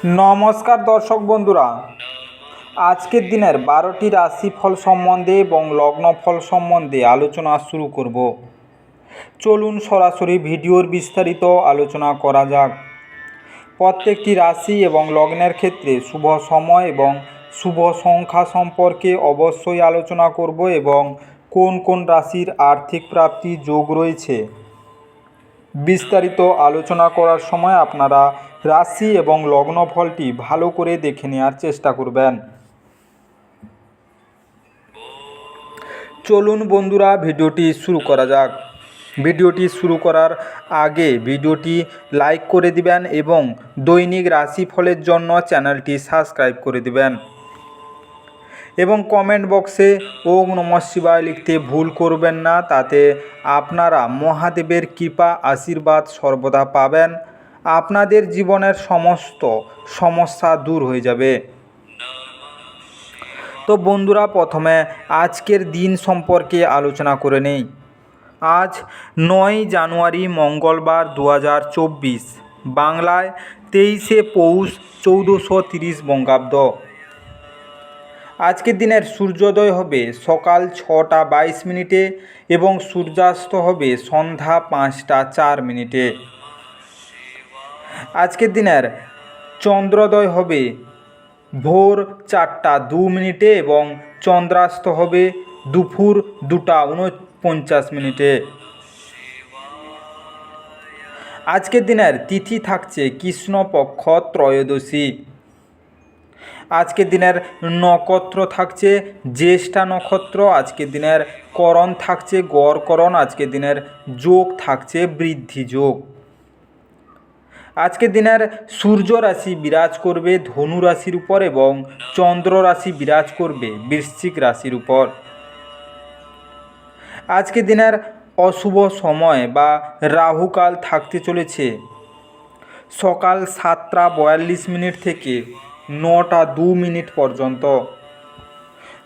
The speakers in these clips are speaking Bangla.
নমস্কার দর্শক বন্ধুরা, আজকের দিনের 12টি রাশিফল সম্বন্ধে এবং লগ্নফল সম্বন্ধে আলোচনা শুরু করব। চলুন সরাসরি ভিডিওর বিস্তারিত আলোচনা করা যাক। প্রত্যেকটি রাশি এবং লগ্নের ক্ষেত্রে শুভ সময় এবং শুভ সংখ্যা সম্পর্কে অবশ্যই আলোচনা করব এবং কোন কোন রাশির আর্থিক প্রাপ্তি যোগ রয়েছে। বিস্তারিত আলোচনা করার সময় আপনারা রাশি এবং লগ্নফলটি ভালো করে দেখে নেওয়ার চেষ্টা করবেন। চলুন বন্ধুরা, ভিডিওটি শুরু করা যাক। ভিডিওটি শুরু করার আগে ভিডিওটি লাইক করে দিবেন এবং দৈনিক রাশিফলের জন্য চ্যানেলটি সাবস্ক্রাইব করে দিবেন এবং কমেন্ট বক্সে ওম নমঃ শিবায় লিখতে ভুল করবেন না। তাতে আপনারা মহাদেবের কৃপা আশীর্বাদ সর্বদা পাবেন। আপনাদের জীবনের সমস্ত সমস্যা দূর হয়ে যাবে। তো বন্ধুরা, প্রথমে আজকের দিন সম্পর্কে আলোচনা করে নেই। আজ 9 জানুয়ারি মঙ্গলবার 2024, বাংলায় 23শে পৌষ 1430 বঙ্গাব্দ। আজকের দিনের সূর্যোদয় হবে সকাল 6টা 22 মিনিটে এবং সূর্যাস্ত হবে সন্ধ্যা 5টা 4 মিনিটে। আজকের দিনের চন্দ্রোদয় হবে ভোর 4টা 2 মিনিটে এবং চন্দ্রাস্ত হবে দুপুর 2টা 49 মিনিটে। আজকের দিনের তিথি থাকছে কৃষ্ণপক্ষ ত্রয়োদশী। আজকের দিনের নক্ষত্র থাকছে জ্যেষ্ঠা নক্ষত্র। আজকের দিনের করণ থাকছে গড়করণ। আজকের দিনের যোগ থাকছে বৃদ্ধি যোগ। আজকের দিনের সূর্য রাশি বিরাজ করবে ধনু রাশির উপর এবং চন্দ্র রাশি বিরাজ করবে বৃশ্চিক রাশির উপর। আজকের দিনের অশুভ সময় বা রাহুকাল থাকতে চলেছে সকাল 7টা 42 মিনিট থেকে 9টা 2 মিনিট পর্যন্ত,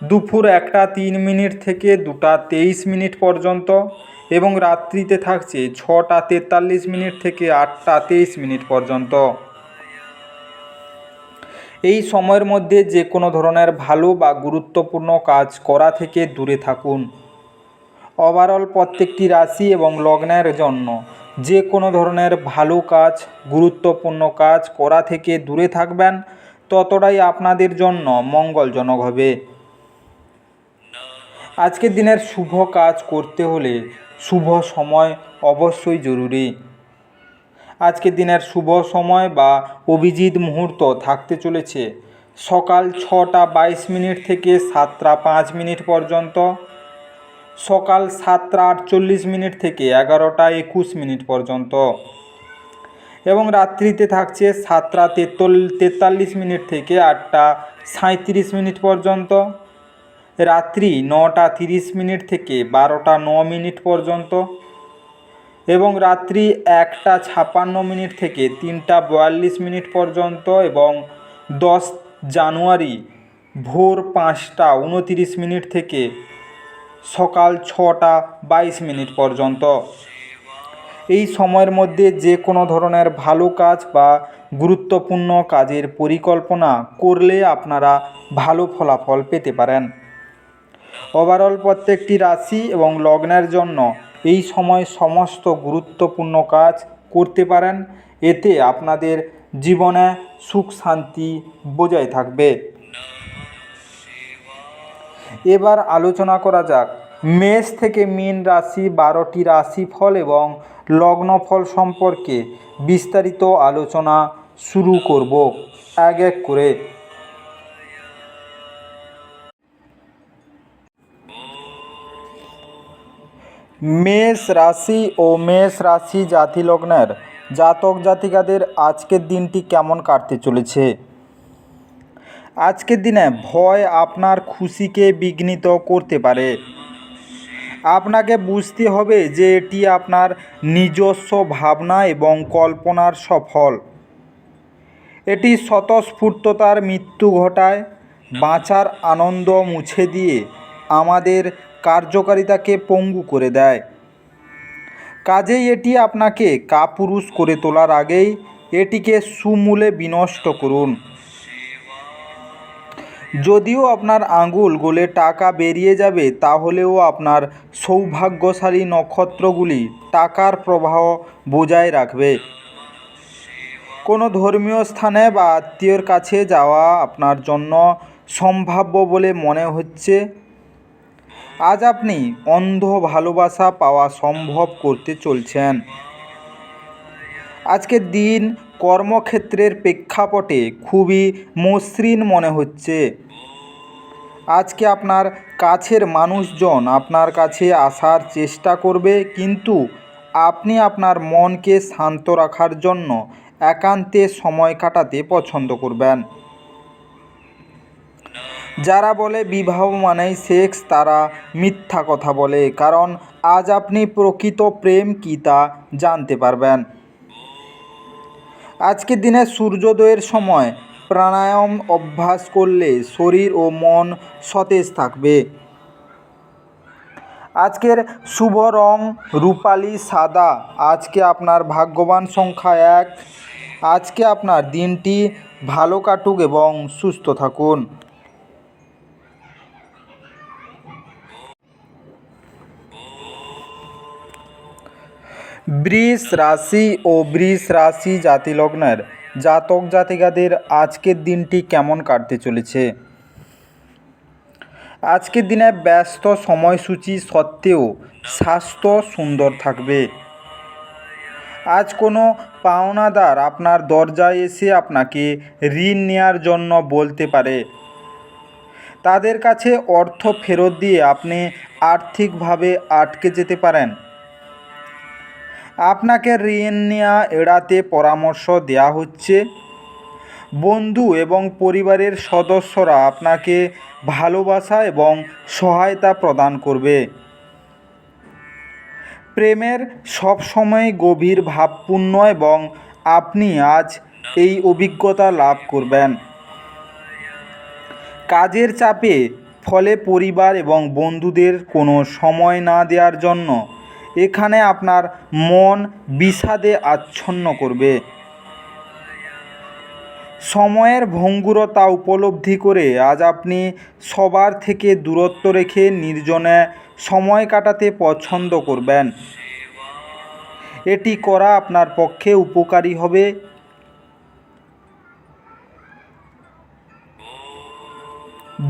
দুপুর 1টা 3 মিনিট থেকে 2টা 23 মিনিট পর্যন্ত এবং রাত্রিতে থাকছে 6টা 43 মিনিট থেকে 8টা 23 মিনিট পর্যন্ত। এই সময়ের মধ্যে যে কোনো ধরনের ভালো বা গুরুত্বপূর্ণ কাজ করা থেকে দূরে থাকুন। ওভারঅল প্রত্যেকটি রাশি এবং লগ্নের জন্য যে কোনো ধরনের ভালো কাজ, গুরুত্বপূর্ণ কাজ করা থেকে দূরে থাকবেন, ততটাই আপনাদের জন্য মঙ্গলজনক হবে। আজকের দিনের শুভ কাজ করতে হলে শুভ সময় অবশ্যই জরুরি। আজকের দিনের শুভ সময় বা অভিজিৎ মুহূর্ত থাকতে চলেছে সকাল 6টা 22 মিনিট থেকে 7টা 5 মিনিট পর্যন্ত, সকাল 7টা 48 মিনিট থেকে 11টা 21 মিনিট পর্যন্ত এবং রাত্রিতে থাকছে 7টা 43 মিনিট থেকে 8টা 37 মিনিট পর্যন্ত, রাত্রি 9টা 30 মিনিট থেকে 12টা 9 মিনিট পর্যন্ত এবং রাত্রি 1টা 56 মিনিট থেকে 3টা 42 মিনিট পর্যন্ত এবং 10 জানুয়ারি ভোর 5টা 29 মিনিট থেকে সকাল 6টা 22 মিনিট পর্যন্ত। এই সময়ের মধ্যে যে কোনো ধরনের ভালো কাজ বা গুরুত্বপূর্ণ কাজের পরিকল্পনা করলে আপনারা ভালো ফলাফল পেতে পারেন। ওভারঅল প্রত্যেকটি রাশি এবং লগ্নের জন্য এই সময় সমস্ত গুরুত্বপূর্ণ কাজ করতে পারেন। এতে আপনাদের জীবনে সুখ শান্তি বজায় থাকবে। এবার আলোচনা করা যাক মেষ থেকে মীন রাশি 12টি রাশিফল এবং লগ্নফল সম্পর্কে বিস্তারিত আলোচনা শুরু করব এক এক করে। মেষ রাশি ও মেষ রাশি জাতি লগ্নের জাতক জাতিকাদের আজকের দিনটি কেমন কাটতে চলেছে। আজকের দিনে ভয় আপনার খুশিকে বিঘ্নিত করতে পারে। আপনাকে বুঝতে হবে যে এটি আপনার নিজস্ব ভাবনা এবং কল্পনার সফল। এটি স্বতঃস্ফূর্ততার মৃত্যু ঘটায়, বাঁচার আনন্দ মুছে দিয়ে আমাদের কার্যকারিতাকে পঙ্গু করে দেয়। কাজেই এটি আপনাকে কাপুরুষ করে তোলার আগেই এটিকে সমূলে বিনষ্ট করুন। যদিও আপনার আঙুল গলে টাকা বেরিয়ে যাবে, তাহলেও আপনার সৌভাগ্যশালী নক্ষত্রগুলি টাকার প্রবাহ বজায় রাখবে। কোনো ধর্মীয় স্থানে বা আত্মীয়র কাছে যাওয়া আপনার জন্য সম্ভাব্য বলে মনে হচ্ছে। আজ আপনি অন্ধ ভালোবাসা পাওয়া সম্ভব করতে চলছেন। আজকের দিন কর্মক্ষেত্রের প্রেক্ষাপটে খুবই মসৃণ মনে হচ্ছে। আজকে আপনার কাছের মানুষজন আপনার কাছে আসার চেষ্টা করবে, কিন্তু আপনি আপনার মনকে শান্ত রাখার জন্য একান্তে সময় কাটাতে পছন্দ করবেন। যারা বলে বিবাহ মানেই সেক্স, তারা মিথ্যা কথা বলে, কারণ আজ আপনি প্রকৃত প্রেম কী তা জানতে পারবেন। আজকের দিনে সূর্যোদয়ের সময় প্রাণায়াম অভ্যাস করলে শরীর ও মন সতেজ থাকবে। আজকের শুভ রং রূপালি সাদা। আজকে আপনার ভাগ্যবান সংখ্যা 1। আজকে আপনার দিনটি ভালো কাটুক এবং সুস্থ থাকুন। বৃষ রাশি ও বৃষ রাশি জাতিলগ্নের জাতক জাতিকাদের আজকের দিনটি কেমন কাটতে চলেছে? আজকের দিনে ব্যস্ত সময়সূচি সত্ত্বেও স্বাস্থ্য সুন্দর থাকবে। আজ কোনো পাওনাদার আপনার দরজায় এসে আপনাকে ঋণ নেওয়ার জন্য বলতে পারে। তাদের কাছে অর্থ ফেরত দিয়ে আপনি আর্থিকভাবে আটকে যেতে পারেন। আপনাকে ঋণ নেওয়া এড়াতে পরামর্শ দেওয়া হচ্ছে। বন্ধু এবং পরিবারের সদস্যরা আপনাকে ভালোবাসা এবং সহায়তা প্রদান করবে। প্রেমের সবসময় গভীর ভাবপূর্ণ এবং আপনি আজ এই অভিজ্ঞতা লাভ করবেন। কাজের চাপে ফলে পরিবার এবং বন্ধুদের কোনো সময় না দেওয়ার জন্য এখানে আপনার মন বিষাদে আচ্ছন্ন করবে। সময়ের ভঙ্গুরতা উপলব্ধি করে আজ আপনি সবার থেকে দূরত্ব রেখে নির্জনে সময় কাটাতে পছন্দ করবেন। এটি করা আপনার পক্ষে উপকারী হবে।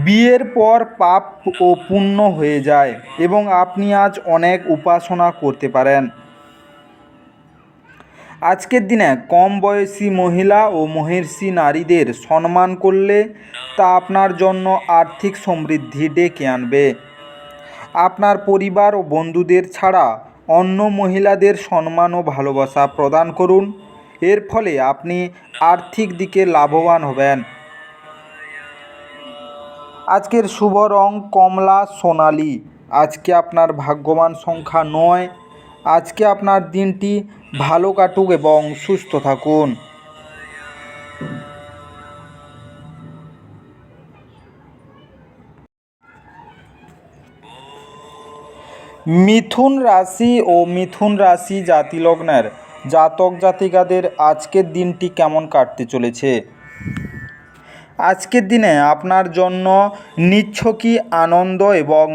বিয়ের পর পাপ ও পুণ্য হয়ে যায় এবং আপনি আজ অনেক উপাসনা করতে পারেন। আজকের দিনে কম বয়সী মহিলা ও মহিষী নারীদের সম্মান করলে তা আপনার জন্য আর্থিক সমৃদ্ধি ডেকে আনবে। আপনার পরিবার ও বন্ধুদের ছাড়া অন্য মহিলাদের সম্মান ও ভালোবাসা প্রদান করুন। এর ফলে আপনি আর্থিক দিকে লাভবান হবেন। আজকের শুভ রং কমলা সোনালী। আজকে আপনার ভাগ্যবান সংখ্যা 9। আজকে আপনার দিনটি ভালো কাটুক এবং সুস্থ থাকুন। মিথুন রাশি ও মিথুন রাশি জাতিলগ্নের জাতক জাতিকাদের আজকের দিনটি কেমন কাটতে চলেছে? আজকের দিনে আপনার জন্য নিছকই আনন্দ এবং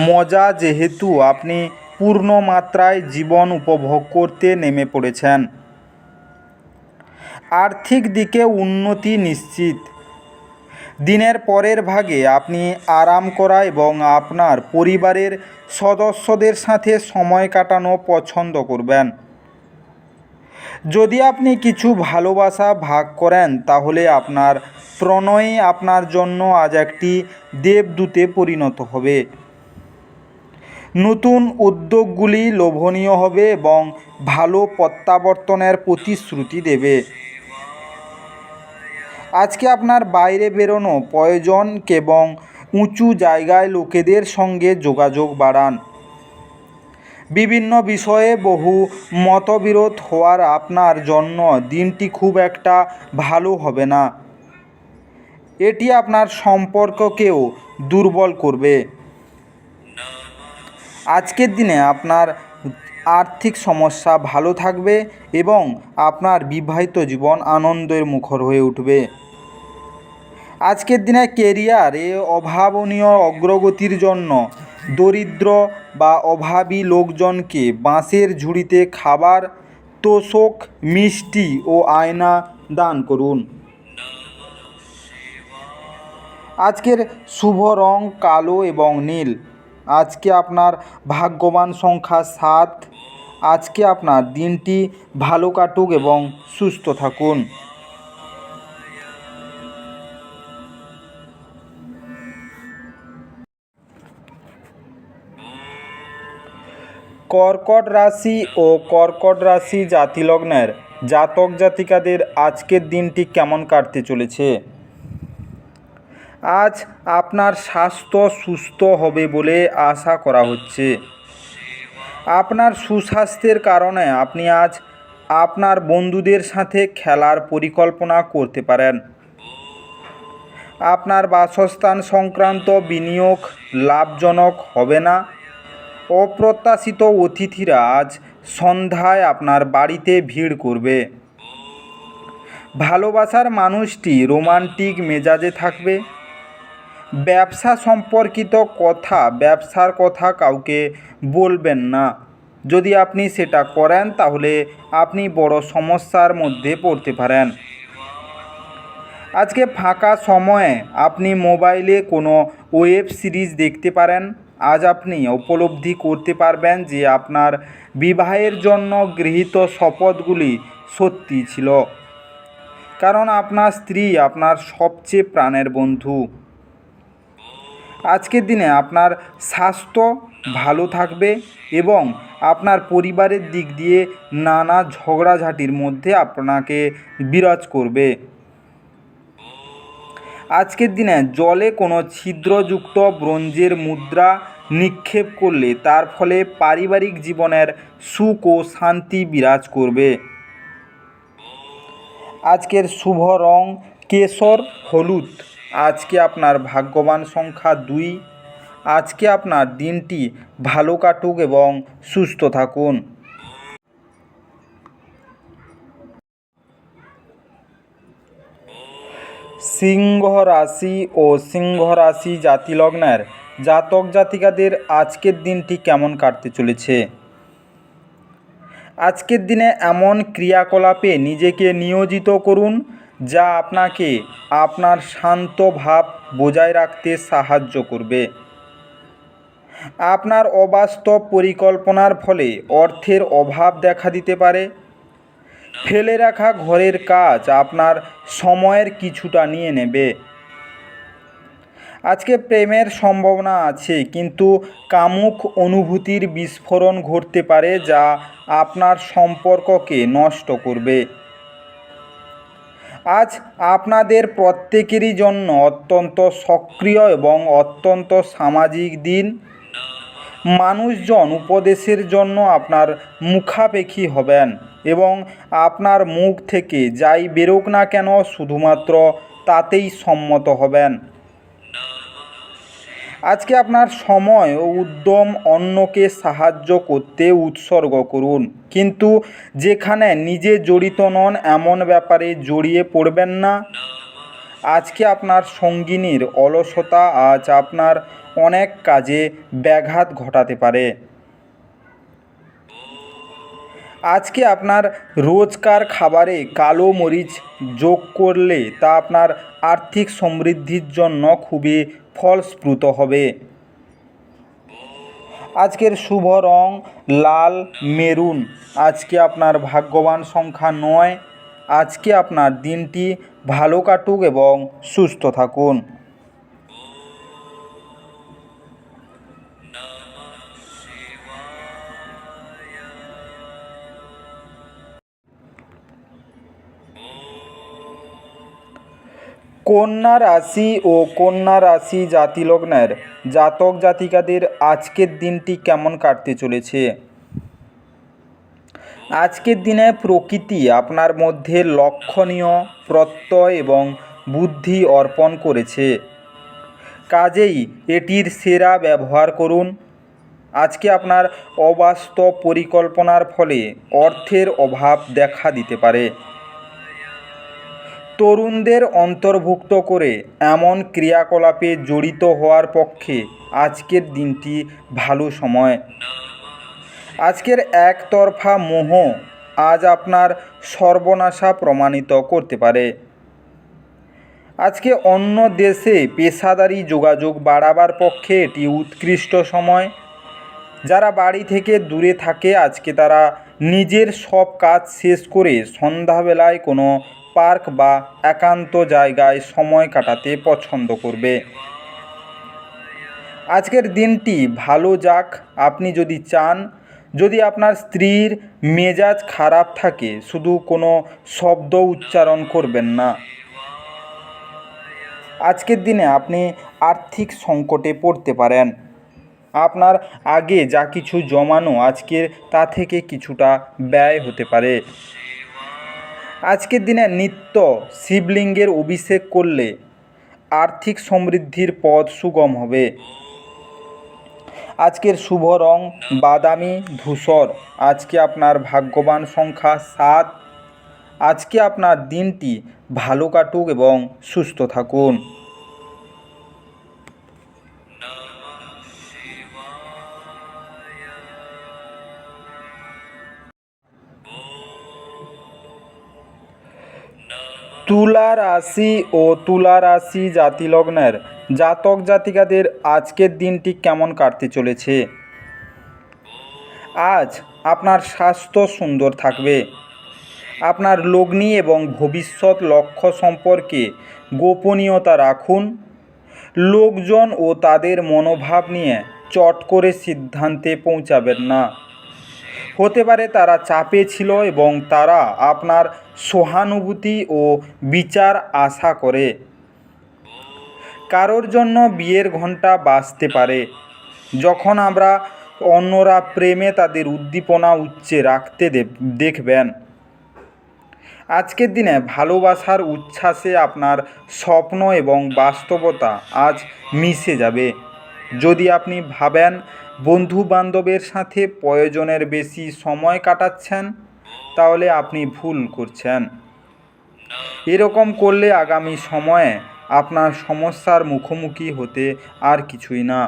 মজা, যেহেতু আপনি পূর্ণ মাত্রায় জীবন উপভোগ করতে নেমে পড়েছেন। আর্থিক দিকে উন্নতি নিশ্চিত। দিনের পরের ভাগে আপনি আরাম করা এবং আপনার পরিবারের সদস্যদের সাথে সময় কাটানো পছন্দ করবেন। যদি আপনি কিছু ভালোবাসা ভাগ করেন, তাহলে আপনার প্রণয় আপনার জন্য আজ একটি দেবদূতে পরিণত হবে। নতুন উদ্যোগগুলি লোভনীয় হবে এবং ভালো প্রত্যাবর্তনের প্রতিশ্রুতি দেবে। আজকে আপনার বাইরে বেরোনো প্রয়োজন এবং উঁচু জায়গায় লোকেদের সঙ্গে যোগাযোগ বাড়ান। বিভিন্ন বিষয়ে বহু মতবিরোধ হওয়ার আপনার জন্য দিনটি খুব একটা ভালো হবে না। এটি আপনার সম্পর্ককেও দুর্বল করবে। আজকের দিনে আপনার আর্থিক সমস্যা ভালো থাকবে এবং আপনার বিবাহিত জীবন আনন্দের মুখর হয়ে উঠবে। আজকের দিনে কেরিয়ারে অভাবনীয় অগ্রগতির জন্য দরিদ্র বা অভাবী লোকজনকে বাঁশের ঝুড়িতে খাবার, তোশক, মিষ্টি ও আয়না দান করুন। আজকের শুভ রং কালো এবং নীল। আজকে আপনার ভাগ্যবান সংখ্যা 7। আজকে আপনার দিনটি ভালো কাটুক এবং সুস্থ থাকুন। কর্কট রাশি ও কর্কট রাশি জাতিলগ্নের জাতক জাতিকাদের আজকের দিনটি কেমন কাটতে চলেছে? আজ আপনার স্বাস্থ্য সুস্থ হবে বলে আশা করা হচ্ছে। আপনার সুস্বাস্থ্যের কারণে আপনি আজ আপনার বন্ধুদের সাথে খেলার পরিকল্পনা করতে পারেন। আপনার বাসস্থান সংক্রান্ত বিনিয়োগ লাভজনক হবে না। অপ্রত্যাশিত অতিথিরা আজ সন্ধ্যায় আপনার বাড়িতে ভিড় করবে। ভালোবাসার মানুষটি রোমান্টিক মেজাজে থাকবে। ব্যবসা সম্পর্কিত ব্যবসার কথা কাউকে বলবেন না। যদি আপনি সেটা করেন তাহলে আপনি বড় সমস্যার মধ্যে পড়তে পারেন। আজকে ফাঁকা সময়ে আপনি মোবাইলে কোনো ওয়েব সিরিজ দেখতে পারেন। আজ আপনি উপলব্ধি করতে পারবেন যে আপনার বিবাহের জন্য গৃহীত শপথগুলি সত্যি ছিল, কারণ আপনার স্ত্রী আপনার সবচেয়ে প্রাণের বন্ধু। আজকের দিনে আপনার স্বাস্থ্য ভালো থাকবে এবং আপনার পরিবারের দিক দিয়ে নানা ঝগড়াঝাটির মধ্যে আপনাকে বিরাজ করবে। আজকের দিনে জলে কোনো ছিদ্রযুক্ত ব্রোঞ্জের মুদ্রা নিক্ষেপ করলে তার ফলে পারিবারিক জীবনের সুখ ও শান্তি বিরাজ করবে। আজকের শুভ রং কেশর হলুদ। আজকে আপনার ভাগ্যবান সংখ্যা 2। আজকে আপনার দিনটি ভালো কাটুক এবং সুস্থ থাকুন। সিংহ রাশি ও সিংহ রাশি জাতিলগ্নের জাতক জাতিকাদের আজকের দিনটি কেমন কাটতে চলেছে? আজকের দিনে এমন ক্রিয়াকলাপে নিজেকে নিয়োজিত করুন যা আপনাকে আপনার শান্ত ভাব বজায় রাখতে সাহায্য করবে। আপনার অবাস্তব পরিকল্পনার ফলে অর্থের অভাব দেখা দিতে পারে। ফেলে রাখা ঘরের কাজ আপনার সময়ের কিছুটা নিয়ে নেবে। আজকে প্রেমের সম্ভাবনা আছে, কিন্তু কামুক অনুভূতির বিস্ফোরণ ঘটতে পারে যা আপনার সম্পর্ককে নষ্ট করবে। আজ আপনাদের প্রত্যেকেরই জন্য অত্যন্ত সক্রিয় এবং অত্যন্ত সামাজিক দিন। মানুষজন উপদেশের জন্য আপনার মুখাপেক্ষী হবেন এবং আপনার মুখ থেকে যাই বেরোক না কেন শুধুমাত্র তাতেই সম্মত হবেন। আজকে আপনার সময় ও উদ্যম অন্যকে সাহায্য করতে উৎসর্গ করুন, কিন্তু যেখানে নিজে জড়িত নন এমন ব্যাপারে জড়িয়ে পড়বেন না। আজকে আপনার সঙ্গিনীর অলসতা আজ আপনার অনেক কাজে ব্যাঘাত ঘটাতে পারে। আজকে আপনার রোজকার খাবারে কালো মরিচ যোগ করলে তা আপনার আর্থিক সমৃদ্ধির জন্য খুবই ফলপ্রসূ হবে। আজকের শুভ রং লাল মেরুন। আজকে আপনার ভাগ্যবান সংখ্যা 9। আজকে আপনার দিনটি ভালো কাটুক এবং সুস্থ থাকুন। কন্যা রাশি ও কন্যা রাশি জাতিলগ্নের জাতক জাতিকাদের আজকের দিনটি কেমন কাটতে চলেছে? আজকের দিনে প্রকৃতি আপনার মধ্যে লক্ষণীয় প্রত্যয় এবং বুদ্ধি অর্পণ করেছে, কাজেই এটির সেরা ব্যবহার করুন। আজকে আপনার অবাস্তব পরিকল্পনার ফলে অর্থের অভাব দেখা দিতে পারে। তরুণদের অন্তর্ভুক্ত করে এমন ক্রিয়াকলাপে জড়িত হওয়ার পক্ষে আজকের দিনটি ভালো সময়। আজকের একতরফা মোহ আজ আপনার সর্বনাশা প্রমাণিত করতে পারে। আজকে অন্য দেশে পেশাদারি যোগাযোগ বাড়াবার পক্ষে এটি উৎকৃষ্ট সময়। যারা বাড়ি থেকে দূরে থাকে আজকে তারা নিজের সব কাজ শেষ করে সন্ধ্যাবেলায় কোনো পার্ক বা একান্ত জায়গায় সময় কাটাতে পছন্দ করবে। আজকের দিনটি ভালো যাক। আপনি যদি চান, যদি আপনার স্ত্রীর মেজাজ খারাপ থাকে শুধু কোনো শব্দ উচ্চারণ করবেন না। আজকের দিনে আপনি আর্থিক সংকটে পড়তে পারেন। আপনার আগে যা কিছু জমানো আজকের তা থেকে কিছুটা ব্যয় হতে পারে। আজকের দিনে নিত্য শিবলিঙ্গের অভিষেক করলে আর্থিক সমৃদ্ধির পথ সুগম হবে। আজকের শুভ রং বাদামি ধূসর। আজকে আপনার ভাগ্যবান সংখ্যা 7। আজকে আপনার দিনটি ভালো কাটুক এবং সুস্থ থাকুন। তুলা রাশি ও তুলা রাশি জাতিলগ্নের জাতক জাতিকাদের আজকের দিনটি কেমন কাটতে চলেছে? আজ আপনার স্বাস্থ্য সুন্দর থাকবে। আপনার লগ্নি এবং ভবিষ্যৎ লক্ষ্য সম্পর্কে গোপনীয়তা রাখুন। লোকজন ও তাদের মনোভাব নিয়ে চট করে সিদ্ধান্তে পৌঁছাবেন না। হতে পারে তারা চাপে ছিল এবং তারা আপনার সহানুভূতি ও বিচার আশা করে। কারোর জন্য বিয়ের ঘণ্টা বাজতে পারে। যখন আমরা অন্যরা প্রেমে তাদের উদ্দীপনা উচ্চে রাখতে দেখবেন। আজকের দিনে ভালোবাসার উচ্ছ্বাসে আপনার স্বপ্ন এবং বাস্তবতা আজ মিশে যাবে। যদি আপনি ভাবেন বন্ধু বান্ধবের সাথে প্রয়োজনের বেশি সময় কাটাচ্ছেন, তাহলে আপনি ভুল করছেন। এরকম করলে আগামী সময়ে আপনার সমস্যার মুখোমুখি হতে আর কিছুই না।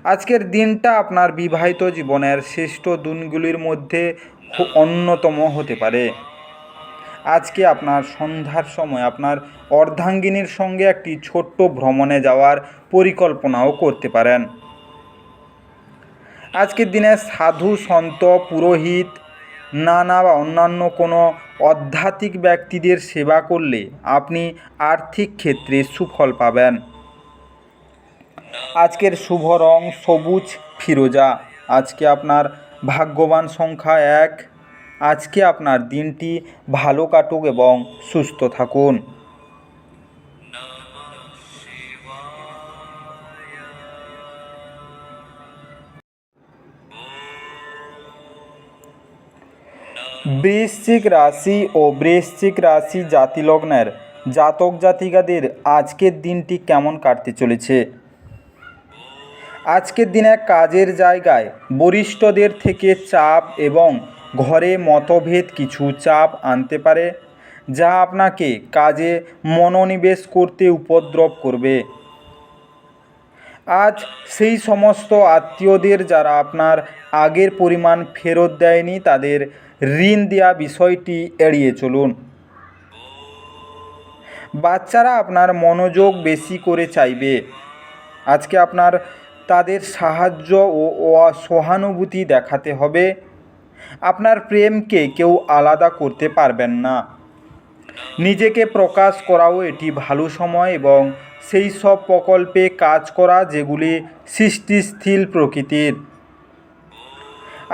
আজকের দিনটা আপনার বিবাহিত জীবনের শ্রেষ্ঠ দিনগুলির মধ্যে অন্যতম হতে পারে। আজকে আপনার সন্ধ্যার সময় আপনার অর্ধাঙ্গিনীর সঙ্গে একটি ছোট্ট ভ্রমণে যাওয়ার পরিকল্পনাও করতে পারেন। আজকের দিনে সাধু সন্ত পুরোহিত নানা বা অন্যান্য কোনো আধ্যাত্মিক ব্যক্তিদের সেবা করলে আপনি আর্থিক ক্ষেত্রে সুফল পাবেন। আজকের শুভ রং সবুজ ফিরোজা। আজকে আপনার ভাগ্যবান সংখ্যা 1। আজকে আপনার দিনটি ভালো কাটুক এবং সুস্থ থাকুন। বৃশ্চিক রাশি ও বৃশ্চিক রাশি জাতিলগ্নের জাতক জাতিকাদের আজকের দিনটি কেমন কাটতে চলেছে? আজকের দিনে কাজের জায়গায় বরিষ্ঠদের থেকে চাপ এবং ঘরে মতভেদ কিছু চাপ আনতে পারে, যা আপনাকে কাজে মনোনিবেশ করতে উপদ্রব করবে। আজ সেই সমস্ত আত্মীয়দের যারা আপনার আগের পরিমাণ ফেরত দেয়নি তাদের ঋণ দেওয়া বিষয়টি এড়িয়ে চলুন। বাচ্চারা আপনার মনোযোগ বেশি করে চাইবে। আজকে আপনার তাদের সাহায্য ও সহানুভূতি দেখাতে হবে। আপনার প্রেমকে কেউ আলাদা করতে পারবেন না। নিজেকে প্রকাশ করাও এটি ভালো সময় এবং সেই সব প্রকল্পে কাজ করা যেগুলি সৃষ্টিশীল প্রকৃতির।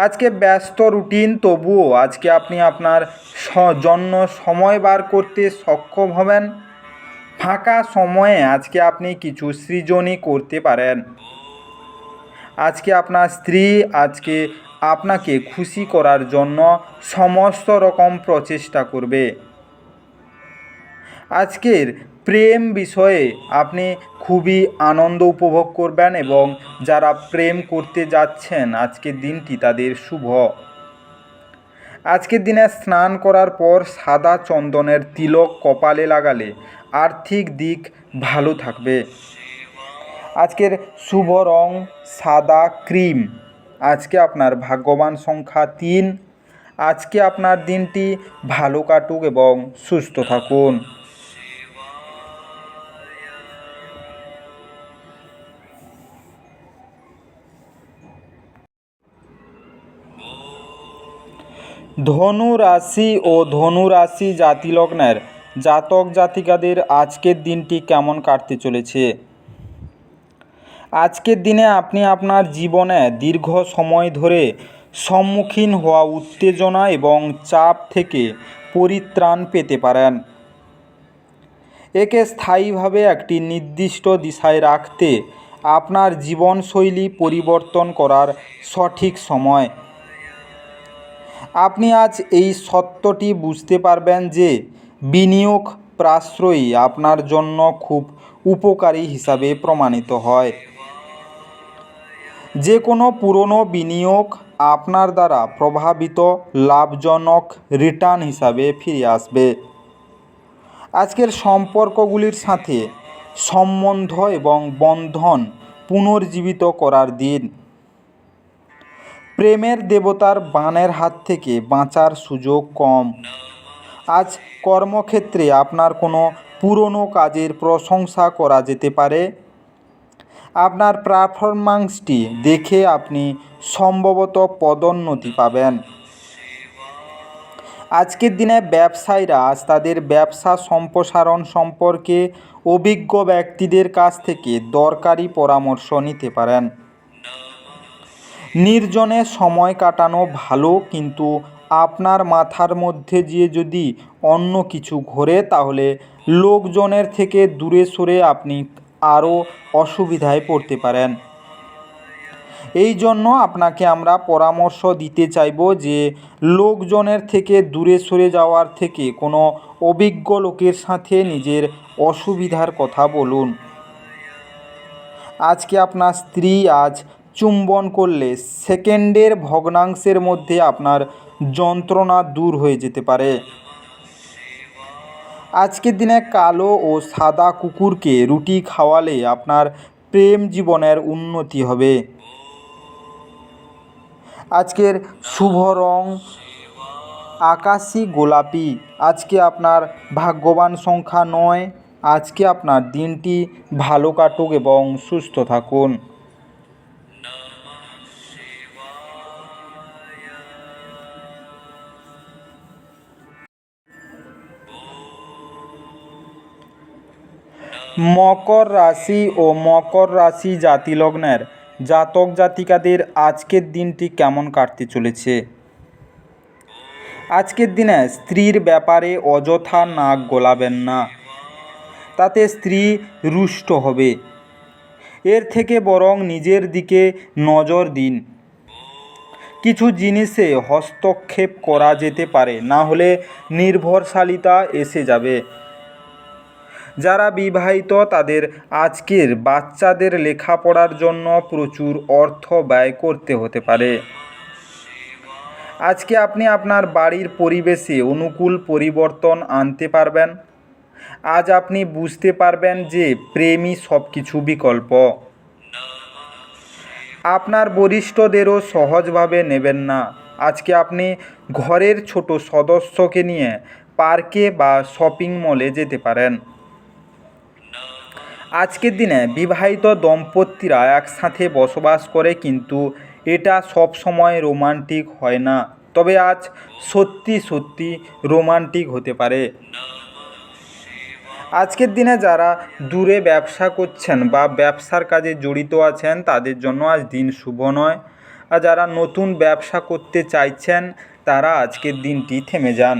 আজকে ব্যস্ত রুটিন, তবুও আজকে আপনি আপনার জন্য সময় বার করতে সক্ষম হবেন। ফাঁকা সময়ে আজকে আপনি কিছু সৃজনই করতে পারেন। আজকে আপনার স্ত্রী আজকে আপনাকে খুশি করার জন্য সমস্ত রকম প্রচেষ্টা করবে। আজকের প্রেম বিষয়ে আপনি খুবই আনন্দ উপভোগ করবেন এবং যারা প্রেম করতে যাচ্ছেন আজকের দিনটি তাদের শুভ। আজকের দিনে স্নান করার পর সাদা চন্দনের তিলক কপালে লাগালে আর্থিক দিক ভালো থাকবে। আজকের শুভ রং সাদা ক্রিম। আজকে আপনার ভাগ্যবান সংখ্যা 3। আজকে আপনার দিনটি ভালো কাটুক এবং সুস্থ থাকুন। ধনু রাশি ও ধনু রাশি জাতিলগ্নের জাতক জাতিকাদের আজকের দিনটি কেমন কাটতে চলেছে। আজকের দিনে আপনি আপনার জীবনে দীর্ঘ সময় ধরে সম্মুখীন হওয়া উত্তেজনা এবং চাপ থেকে পরিত্রাণ পেতে পারেন। একে স্থায়ীভাবে একটি নির্দিষ্ট দিশায় রাখতে আপনার জীবনশৈলী পরিবর্তন করার সঠিক সময়। আপনি আজ এই সত্যটি বুঝতে পারবেন যে বিনিয়োগ প্রাশ্রয়ী আপনার জন্য খুব উপকারী হিসাবে প্রমাণিত হয়। যে কোনো পুরনো বিনিয়োগ আপনার দ্বারা প্রভাবিত লাভজনক রিটার্ন হিসাবে ফিরে আসবে। আজকের সম্পর্কগুলির সাথে সম্বন্ধ এবং বন্ধন পুনর্জীবিত করার দিন। প্রেমের দেবতার বাণের হাত থেকে বাঁচার সুযোগ কম। আজ কর্মক্ষেত্রে আপনার কোনো পুরনো কাজের প্রশংসা করা যেতে পারে। আপনার পারফরম্যান্সটি দেখে আপনি সম্ভবত পদোন্নতি পাবেন। আজকের দিনে ব্যবসায়ীরা আজ তাদের ব্যবসা সম্প্রসারণ সম্পর্কে অভিজ্ঞ ব্যক্তিদের কাছ থেকে দরকারি পরামর্শ নিতে পারেন। নির্জনে সময় কাটানো ভালো, কিন্তু আপনার মাথার মধ্যে দিয়ে যদি অন্য কিছু ঘোরে তাহলে লোকজনের থেকে দূরে সরে আপনি আরও অসুবিধায় পড়তে পারেন। এই জন্য আপনাকে আমরা পরামর্শ দিতে চাইব যে লোকজনের থেকে দূরে সরে যাওয়ার থেকে কোনো অভিজ্ঞ লোকের সাথে নিজের অসুবিধার কথা বলুন। আজকে আপনার স্ত্রী আজ চুম্বন করলে সেকেন্ডের ভগ্নাংশের মধ্যে আপনার যন্ত্রণা দূর হয়ে যেতে পারে। আজকের দিনে কালো ও সাদা কুকুরকে রুটি খাওয়ালে আপনার প্রেম জীবনের উন্নতি হবে। আজকের শুভ রং আকাশি গোলাপি। আজকে আপনার ভাগ্যবান সংখ্যা 9। আজকে আপনার দিনটি ভালো কাটুক এবং সুস্থ থাকুন। মকর রাশি ও মকর রাশি জাতিলগ্নের জাতক জাতিকাদের আজকের দিনটি কেমন কাটতে চলেছে। আজকের দিনে স্ত্রীর ব্যাপারে অযথা নাক গলাবেন না, তাতে স্ত্রী রুষ্ট হবে। এর থেকে বরং নিজের দিকে নজর দিন। কিছু জিনিসে হস্তক্ষেপ করা যেতে পারে, না হলে নির্ভরশীলতা এসে যাবে। যারা বিবাহিত তাদের আজকের বাচ্চাদের লেখাপড়ার জন্য প্রচুর অর্থ ব্যয় করতে হতে পারে। আজকে আপনি আপনার বাড়ির পরিবেশে অনুকূল পরিবর্তন আনতে পারবেন। আজ আপনি বুঝতে পারবেন যে প্রেমই সব কিছু বিকল্প। আপনার বরিষ্ঠদেরও সহজভাবে নেবেন না। আজকে আপনি ঘরের ছোট সদস্যকে নিয়ে পার্কে বা শপিং মলে যেতে পারেন। আজকের দিনে বিবাহিত দম্পতিরা একসাথে বসবাস করে, কিন্তু এটা সব সময় রোমান্টিক হয় না। তবে আজ সত্যি সত্যি রোমান্টিক হতে পারে। আজকের দিনে যারা দূরে ব্যবসা করছেন বা ব্যবসার কাজে জড়িত আছেন তাদের জন্য আজ দিন শুভ নয়। আর যারা নতুন ব্যবসা করতে চাইছেন তারা আজকের দিনটি থেমে যান।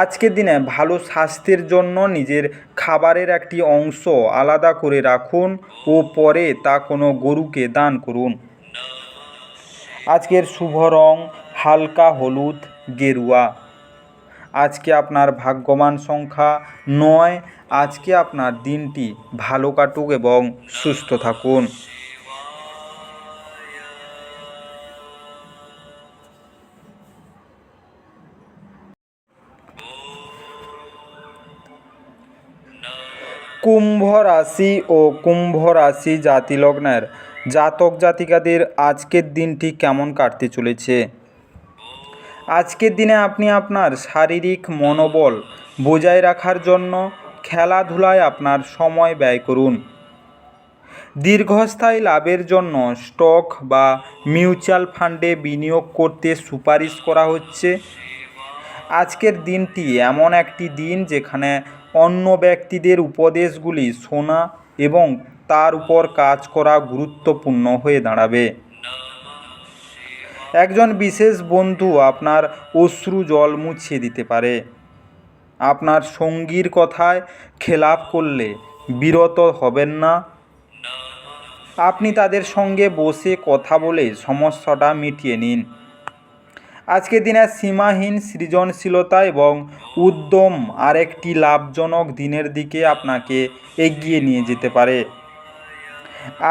আজকের দিনে ভালো স্বাস্থ্যের জন্য নিজের খাবারের একটি অংশ আলাদা করে রাখুন ও পরে তা কোনো গরুকে দান করুন। আজকের শুভ রং হালকা হলুদ গেরুয়া। আজকে আপনার ভাগ্যবান সংখ্যা 9। আজকে আপনার দিনটি ভালো কাটুক এবং সুস্থ থাকুন। কুম্ভ রাশি ও কুম্ভ রাশি জাতিলগ্নের জাতক জাতিকাদের আজকের দিনটি কেমন কাটতে চলেছে। আজকের দিনে আপনি আপনার শারীরিক মনোবল বজায় রাখার জন্য খেলাধুলায় আপনার সময় ব্যয় করুন। দীর্ঘস্থায়ী লাভের জন্য স্টক বা মিউচুয়াল ফান্ডে বিনিয়োগ করতে সুপারিশ করা হচ্ছে। আজকের দিনটি এমন একটি দিন যেখানে অন্য ব্যক্তিদের উপদেশগুলি শোনা এবং তার উপর কাজ করা গুরুত্বপূর্ণ হয়ে দাঁড়াবে। একজন বিশেষ বন্ধু আপনার অশ্রু জল মুছিয়ে দিতে পারে। আপনার সঙ্গীর কথায় খেলাপ করলে বিরত হবেন না। আপনি তাদের সঙ্গে বসে কথা বলে সমস্যাটা মিটিয়ে নিন। আজকের দিনে সীমাহীন সৃজনশীলতা এবং উদ্যম আরেকটি লাভজনক দিনের দিকে আপনাকে এগিয়ে নিয়ে যেতে পারে।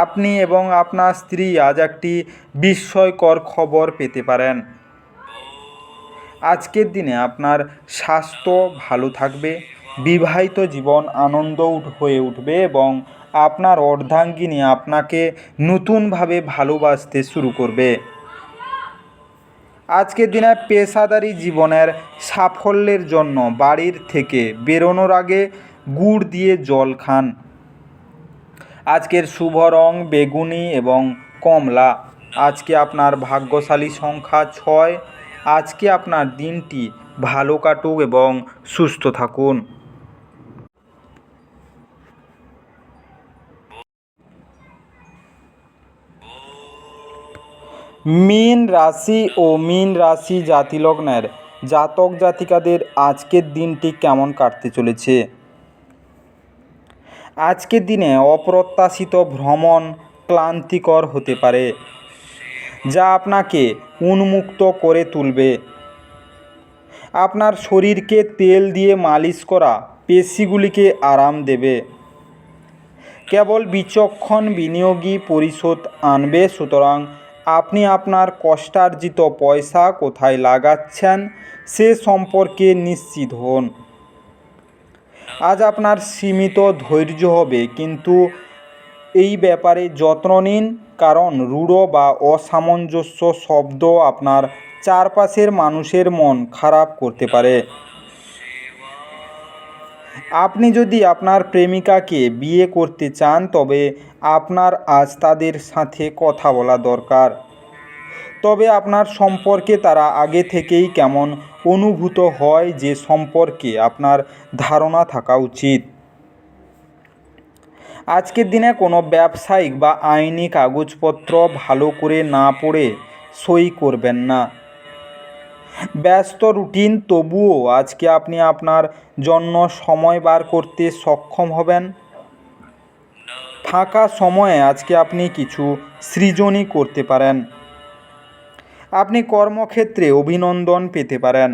আপনি এবং আপনার স্ত্রী আজ একটি বিস্ময়কর খবর পেতে পারেন। আজকের দিনে আপনার স্বাস্থ্য ভালো থাকবে, বিবাহিত জীবন আনন্দ হয়ে উঠবে এবং আপনার অর্ধাঙ্গিনী আপনাকে নতুনভাবে ভালোবাসতে শুরু করবে। আজকের দিনে পেশাদারি জীবনের সাফল্যের জন্য বাড়ির থেকে বেরোনোর আগে গুড় দিয়ে জল খান। আজকের শুভ রং বেগুনি এবং কমলা। আজকে আপনার ভাগ্যশালী সংখ্যা 6। আজকে আপনার দিনটি ভালো কাটুক এবং সুস্থ থাকুন। মীন রাশি ও মীন রাশি জাতিলগ্নের জাতক জাতিকাদের আজকের দিনটি কেমন কাটতে চলেছে। আজকের দিনে অপ্রত্যাশিত ভ্রমণ ক্লান্তিকর হতে পারে, যা আপনাকে উন্মুক্ত করে তুলবে। আপনার শরীরকে তেল দিয়ে মালিশ করা পেশিগুলিকে আরাম দেবে। কেবল বিচক্ষণ বিনিয়োগই পরিশোধ আনবে। সুতরাং আপনি আপনার কষ্টার্জিত পয়সা কোথায় লাগাচ্ছেন সে সম্পর্কে নিশ্চিত হন। আজ আপনার সীমিত ধৈর্য হবে, কিন্তু এই ব্যাপারে যত্ন নিন, কারণ রূঢ় বা অসামঞ্জস্য শব্দ আপনার চারপাশের মানুষের মন খারাপ করতে পারে। আপনি যদি আপনার প্রেমিকাকে বিয়ে করতে চান তবে আপনার আজ তাদের সাথে কথা বলা দরকার। তবে আপনার সম্পর্কে তারা আগে থেকেই কেমন অনুভূত হয় যে সম্পর্কে আপনার ধারণা থাকা উচিত। আজকের দিনে কোনো ব্যবসায়িক বা আইনি কাগজপত্র ভালো করে না পড়ে সই করবেন না। ব্যস্ত রুটিন, তবুও আজকে আপনি আপনার জন্য সময় বার করতে সক্ষম হবেন। ফাঁকা সময়ে আজকে আপনি কিছু সৃজনই করতে পারেন। আপনি কর্মক্ষেত্রে অভিনন্দন পেতে পারেন।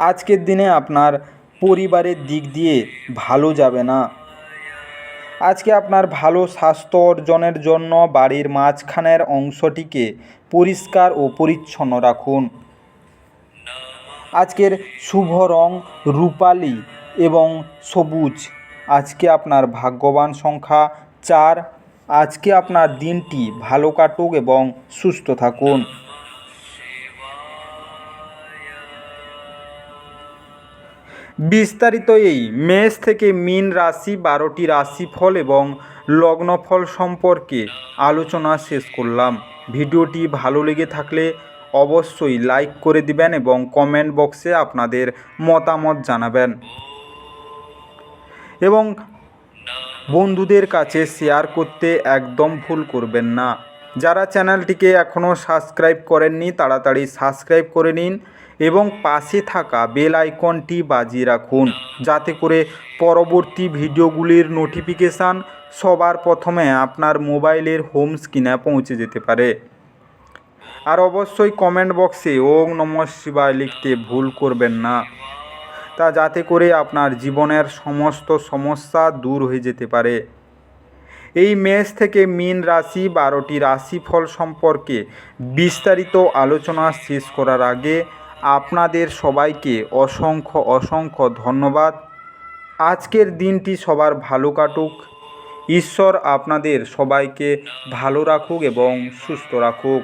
আজকের দিনে আপনার পরিবারের দিক দিয়ে ভালো যাবে না। আজকে আপনার ভালো স্বাস্থ্য অর্জনের জন্য বাড়ির মাঝখানের অংশটিকে পরিষ্কার ও পরিচ্ছন্ন রাখুন। আজকের শুভ রং রূপালি এবং সবুজ। আজকে আপনার ভাগ্যবান সংখ্যা 4। আজকে আপনার দিনটি ভালো কাটুক এবং সুস্থ থাকুন। বিস্তারিত এই মেষ থেকে মীন রাশি 12টি রাশিফল এবং লগ্নফল সম্পর্কে আলোচনা শেষ করলাম। ভিডিওটি ভালো লেগে থাকলে অবশ্যই লাইক করে দিবেন এবং কমেন্ট বক্সে আপনাদের মতামত জানাবেন এবং বন্ধুদের কাছে শেয়ার করতে একদম ভুল করবেন না। যারা চ্যানেলটিকে এখনও সাবস্ক্রাইব করেননি তাড়াতাড়ি সাবস্ক্রাইব করে নিন এবং পাশে থাকা বেল আইকনটি বাজিয়ে রাখুন, যাতে করে পরবর্তী ভিডিওগুলির নোটিফিকেশান সবার প্রথমে আপনার মোবাইলের হোম স্ক্রিনে পৌঁছে যেতে পারে। আর অবশ্যই কমেন্ট বক্সে ওম নমঃ শিবায় লিখতে ভুল করবেন না, তা যাতে করে আপনার জীবনের সমস্ত সমস্যা দূর হয়ে যেতে পারে। এই মেষ থেকে মীন রাশি 12টি রাশিফল সম্পর্কে বিস্তারিত আলোচনা শেষ করার আগে আপনাদের সবাইকে অসংখ্য অসংখ্য ধন্যবাদ। আজকের দিনটি সবার ভালো কাটুক। ঈশ্বর আপনাদের সবাইকে ভালো রাখুক এবং সুস্থ রাখুক।